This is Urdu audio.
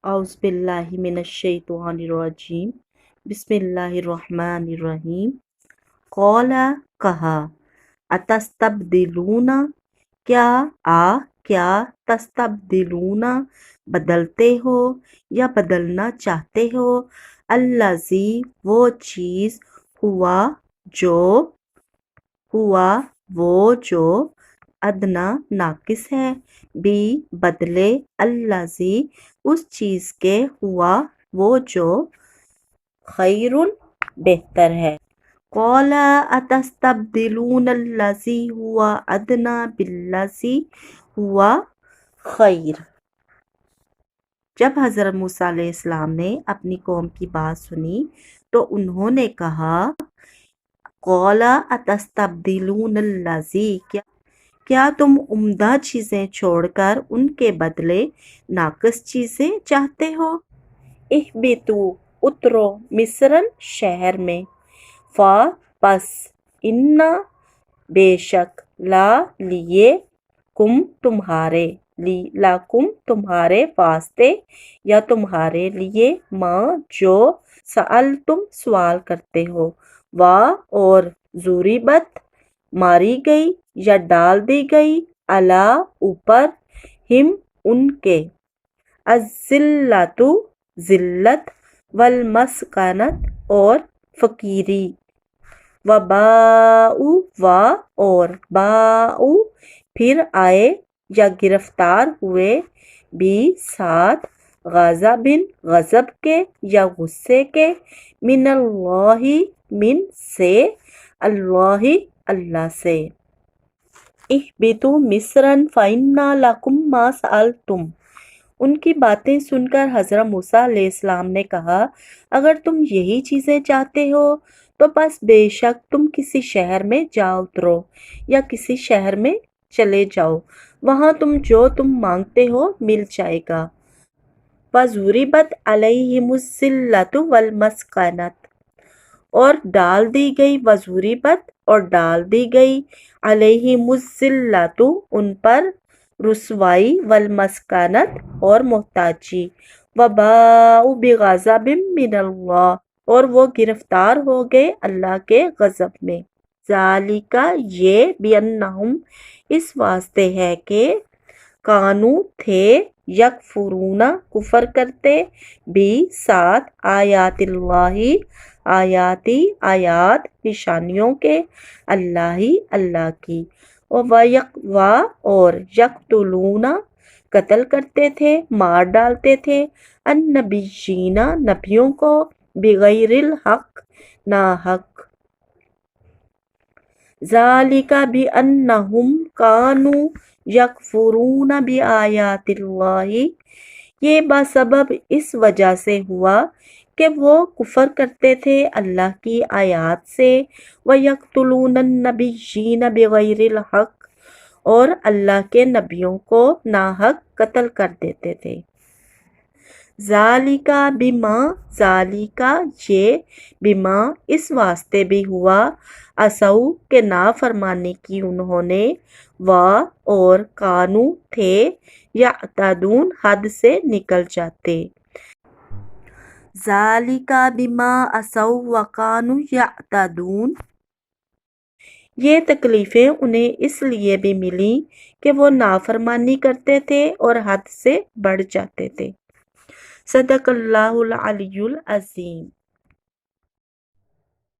اعوذ باللہ من الشیطان الرجیم بسم اللہ الرحمن الرحیم قال کہا اتستبدلون کیا تستبدلون بدلتے ہو یا بدلنا چاہتے ہو الذی وہ چیز ہوا جو ادنا ناقص ہے بھی بدلے الذی اس چیز کے ہوا وہ جو خیر بہتر ہے قال اتستبدلون الذی ہوا ادنا بالذی ہوا خیر۔ جب حضرت موسیٰ علیہ السلام نے اپنی قوم کی بات سنی تو انہوں نے کہا قال اتستبدلون الذی کیا تم عمدہ چیزیں چھوڑ کر ان کے بدلے ناقص چیزیں چاہتے ہو اہبطوا اترو مصرن شہر میں پس انا بے شک لیے کم تمہارے واسطے یا تمہارے لیے ماں جو سألتم سوال کرتے ہو اور ضریبت ماری گئی یا ڈال دی گئی علی اوپر ہم ان کے الذلۃ ذلت والمسکنۃ اور فقیری اور باؤ پھر آئے یا گرفتار ہوئے بھی ساتھ غضب کے یا غصے کے من اللہ سے اللہ سے اہبطوا مصرا فإن لکم ما سألتم۔ ان کی باتیں سن کر حضرت موسیٰ علیہ السلام نے کہا اگر تم یہی چیزیں چاہتے ہو تو بس بے شک تم کسی شہر میں جا اترو یا کسی شہر میں چلے جاؤ وہاں جو تم مانگتے ہو مل جائے گا وَضُرِبَتْ عَلَيْهِمُ الذِّلَّةُ وَالْمَسْكَنَةُ اور ڈال دی گئی وَضُرِبَتْ اور ڈال دی گئی عَلَيْهِمُ الذِّلَّةُ ان پر رسوائی والمسکنت اور محتاجی وباؤ بغضب من اللہ اور وہ گرفتار ہو گئے اللہ کے غضب میں ذالک یہ بانہم اس واسطے ہے کہ کانو تھے یکفرون کفر کرتے بھی ساتھ آیات اللہ آیات نشانیوں کے اللہ کی اور یقتلون قتل کرتے تھے مار ڈالتے تھے النبیین نبیوں کو بغیر الحق ناحق ذالک بانہم کانوا یکفرون بآیات اللہ یہ بسبب اس وجہ سے ہوا کہ وہ کفر کرتے تھے اللہ کی آیات سے وَيَقْتُلُونَ النَّبِيِّينَ بِغَيْرِ الْحَقِّ اور اللہ کے نبیوں کو ناحق قتل کر دیتے تھے ذالک بما ذالک یہ بما اس واسطے بھی ہوا عصوا کہ نافرمانی کی انہوں نے اور کانو تھے یعتدون حد سے نکل جاتے ذالک بما عصوا وکانوا یعتدون یہ تکلیفیں انہیں اس لیے بھی ملیں کہ وہ نافرمانی کرتے تھے اور حد سے بڑھ جاتے تھے۔ صدق اللہ العلی العظیم۔